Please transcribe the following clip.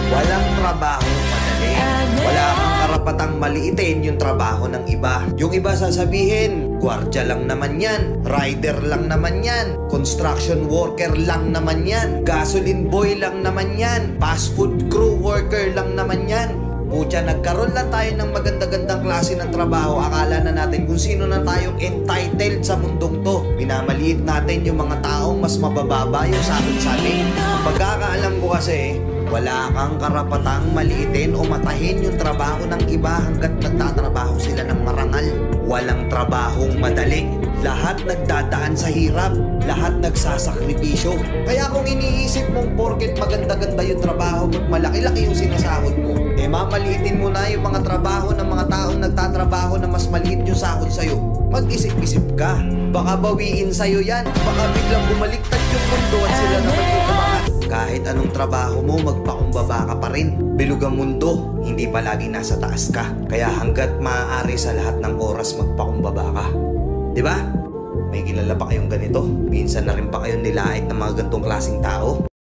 Walang trabaho madali. Wala kang karapatang maliitin yung trabaho ng iba. Yung iba sasabihin, gwardiya lang naman yan, rider lang naman yan, construction worker lang naman yan, gasoline boy lang naman yan, fast food crew worker lang naman yan. Pucha, nagkaroon lang tayo ng maganda-gandang klase ng trabaho. Akala na natin kung sino na tayong entitled sa mundong to. Minamaliit natin yung mga taong mas mabababa yung sakin-sakin. Pagkakaalam ko kasi, wala kang karapatang maliitin o matahin yung trabaho ng iba hanggat nagtatrabaho sila ng marangal. Walang trabahong madali. Lahat nagdadaan sa hirap. Lahat nagsasakripisyo. Kaya kung iniisip mong porket maganda-ganda yung trabaho at malaki-laki yung sinasahod mo, mamaliitin mo na yung mga trabaho ng mga taong nagtatrabaho na mas maliit yung sahod sa'yo. Mag-isip-isip ka. Baka bawiin sa'yo yan. Baka biglang bumaliktad yung mundo at sila naman yung umangat. Kahit anong trabaho mo, magpakumbaba ka pa rin. Bilog ang mundo, hindi palagi nasa taas ka. Kaya hanggat maaari sa lahat ng oras, magpakumbaba ka. Diba? May kilala pa kayong ganito? Minsan na rin pa kayong nilait ng mga gantong klaseng tao?